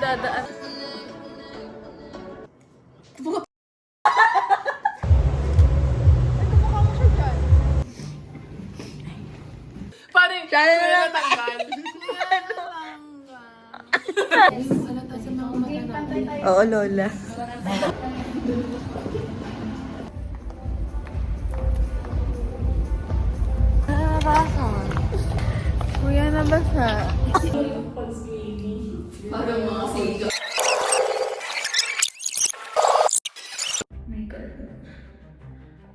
dadaan. Pare, siya na lang tanggal. Oo, Lola. Nakakasa. Kuya na ba siya? Parang mga siyo. My God.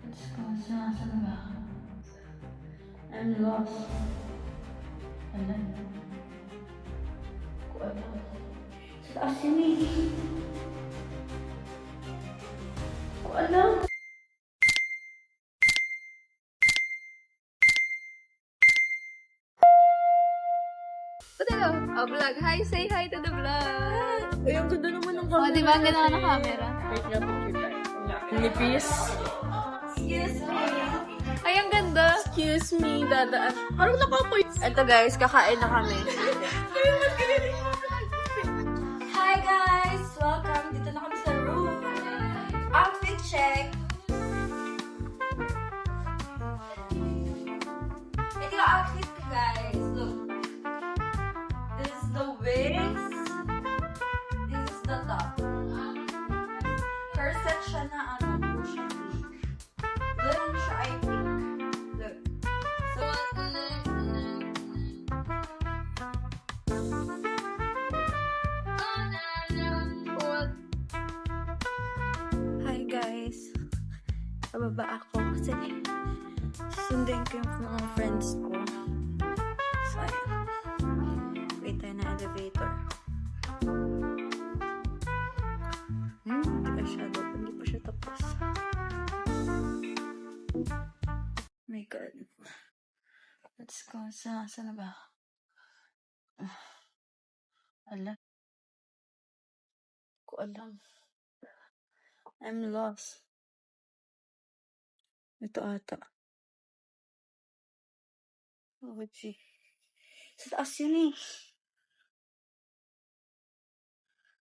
Let's go. Saan ba? I'm lost. Alam. Ko alam. Sa taas yun eh. Ko alam. Oh, vlog. Hi, say hi to the vlog. Ay, ang ganda naman ng camera. Oh, di ba? Ang ganda ng camera. Wait nga po, kita. Nipis. Excuse me. Ay, ang ganda. Excuse me, dadaan. Parang nakapoy. Ito guys, kakain na kami. Hi guys! Welcome! Dito na kami sa room. Outfit check. Ito yung outfit ko guys. Look. This is the wings. This is the top. Corset siya na push and leak. Doon siya ay pink. Look. So, hi guys! Pababa ako kasi susundin ko yung mga friends ko. So, ayan. Wait tayo na elevator. Hindi pa siya hindi pa siya tapos. My God. Let's go. Saan na ba? Alam. Ko alam. I'm lost. Ito ata. Oh, gee. Sa taas yun eh.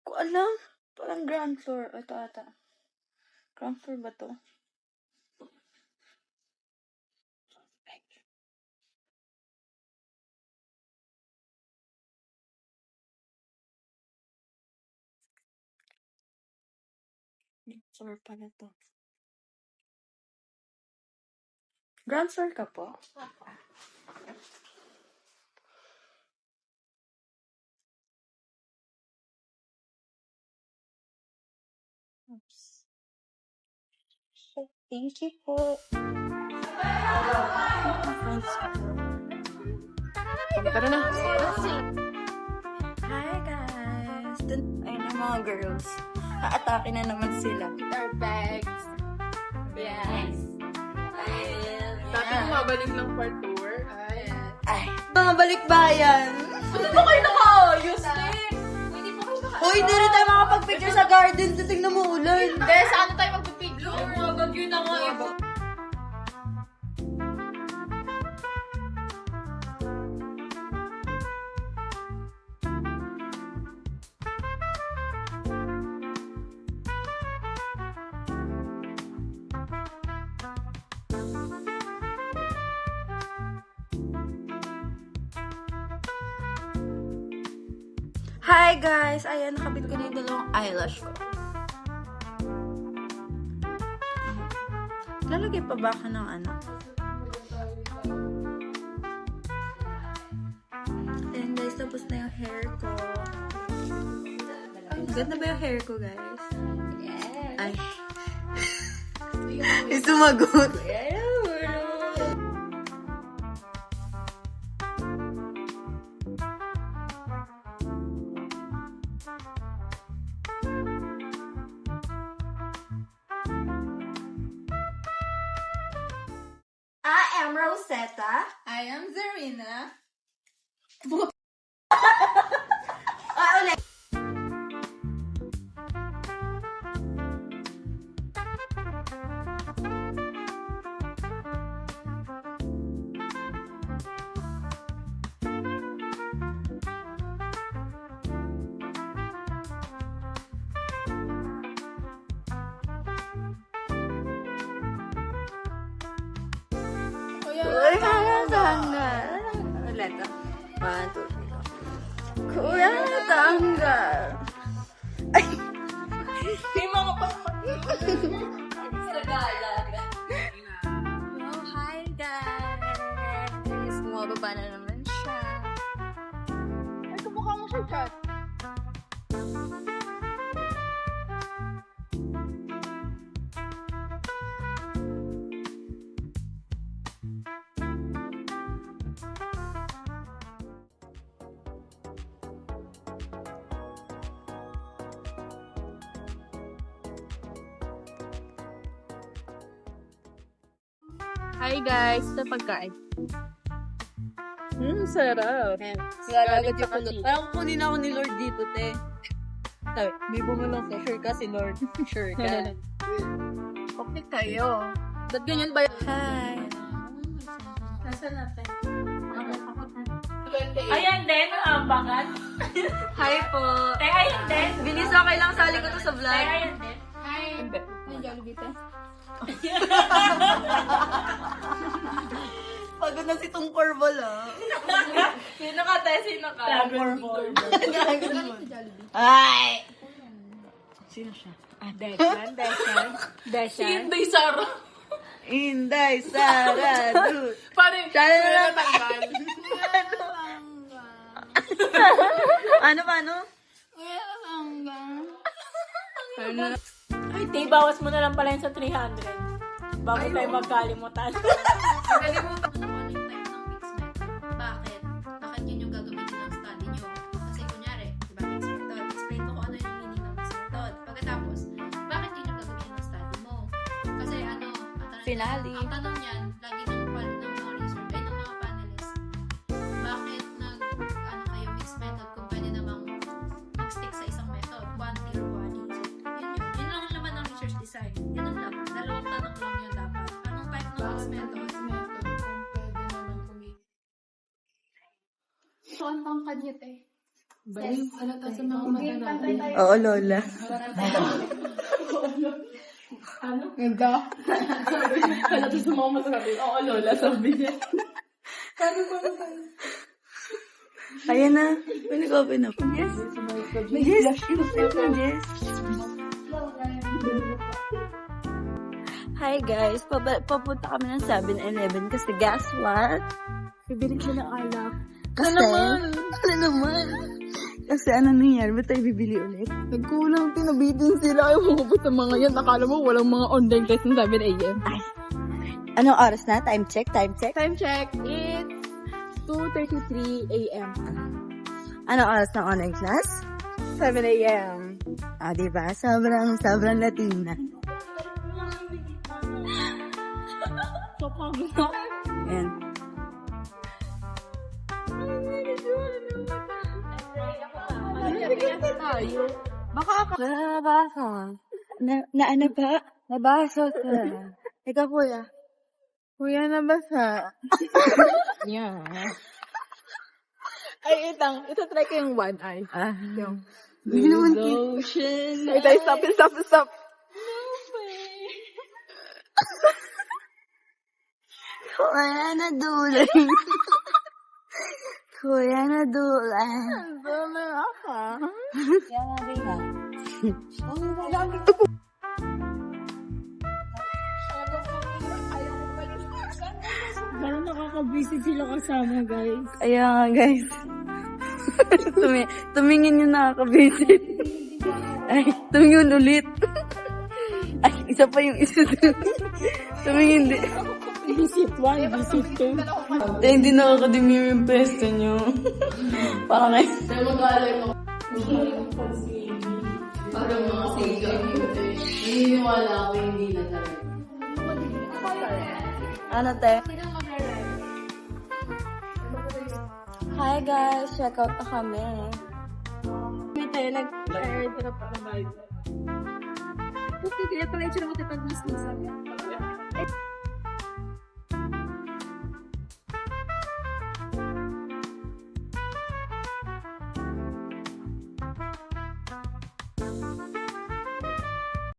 Ko alam. Parang ground floor. Ito ata. Ground floor ba to? Floor pala to. Ground floor ka po? Oops. Thank you po. Tara na. Hi guys! Ayun ang mga girls. Aatake na naman sila. Our bags. Yes. Dati bumabalik ng part tour. Ay. Mga balikbayan. Hindi pa kayo naka-ayos eh. Uy, hindi rin tayo makapag-picture sa garden. Tingnan mo ulan. Hindi, saan tayo magpipicture? Mga bagyo na nga eh. Hi guys! Ayan, nakabit ko na yung dalawang eyelash ko. Lalagay pa ba ka ng ano? Ayan guys, tapos na yung hair ko. Ganda ba yung hair ko guys? Yes. Ay. Isumagot. I am Rosetta. I am Zarina. Ulit. 1, 2, 3. Kuya tanggal. Ay! May mga sa galag. Oh, hi guys! Bumababa na naman siya. Ay, kumukha mo siya, chat. Hi guys! Ito pagkain. Sarap. Galit yung pulot. Parang kunin ako ni Lord dito, te. Sabi, may bumulong sa sure ka si Lord. Sure ka. Okay kayo. Ba't ganyan ba yun? Hi! Nasaan natin? Ayan din, ang ambangan. Hi po! Ayan din. Binis, okay lang sali ko to sa vlog. Ayan din. May Jollibee te. Pagod na si Tong Corbol, ah. Sino ka, te? Sino ka? Dragon Ball. Ay! Sino siya? Deshan. Si Inday Sara. Inday, Sara, dude. Pare, Sana na lang. Ano pa, ano? Ay, te, bawas mo na lang pala yun sa 300. Bago tayo magkalimutan. Nakalimutan ko naman yung type ng mix method. Bakit? Bakit yun yung gagamitin ng study nyo? Kasi kunyari, di ba, mix method. Explain mo kung ano yung meaning ng mix method. Pagkatapos, bakit yun yung gagamitin ng study mo? Kasi ano, Finale. ang tanong yan, lagi ng mga research, ay ng mga panelists, bakit kayo mix method kung pwede namang mag-stick sa isang method, quantity or quality? So, yun lang ang laman ng research design. Yun lang. Dalawang tanong lang yun dapat. Anong type ng mix method? So, ang tangkad niya, te. Balik, halata sa mga mata natin. Oo, Lola. Ganda. Halata sa mga mata natin. Oo, Lola, sabi niya. Ayan na. May nag-open up. Yes. Yes. Yes. Hi guys. Papunta kami ng 7-Eleven kasi guess what? Bibili siya ng alak. Kasi, ano naman? Kasi ano nangyari? Ba't tayo bibili ulit? Nagkulang, tinabitin sila. Ayaw mo sa mga yan. Akala mo walang mga online class ng 7 a.m. Anong oras na? Time check? Time check? Time check. It's 2:33 a.m. Anong oras ng online class? 7 a.m. Ah, diba? Sobrang Latina. Ayan. Baka ako. Nabasa. Na ano ba? Nabasa ka. Ikaw kuya. Kuya, nabasa. Yeah. Ay, ito try ko yung one eye. Ah. Yung. Hindi naman Ocean. Ito, stop. Kuya na dulay. Kuya na dulay. Dami ako. Yan na rin ha. Parang nakaka-busy sila kasama, guys. Kaya nga guys. Tumingin yung nakakabisit. Ay, tumingin ulit. Ay, isa pa yung isa dun. Tumingin din. Visit 1, visit 2. Eh, hindi nakakadimi yung pesto nyo. Parang kayo. Dahil mag-aalay ko. Parang mga siga. Naniniwala ako hindi na talaga. Ano, te? Hi guys, check out na kami. May tayo nag-air pa na vibe. Kaya pala yung sila mo tayo pag-miss sabi.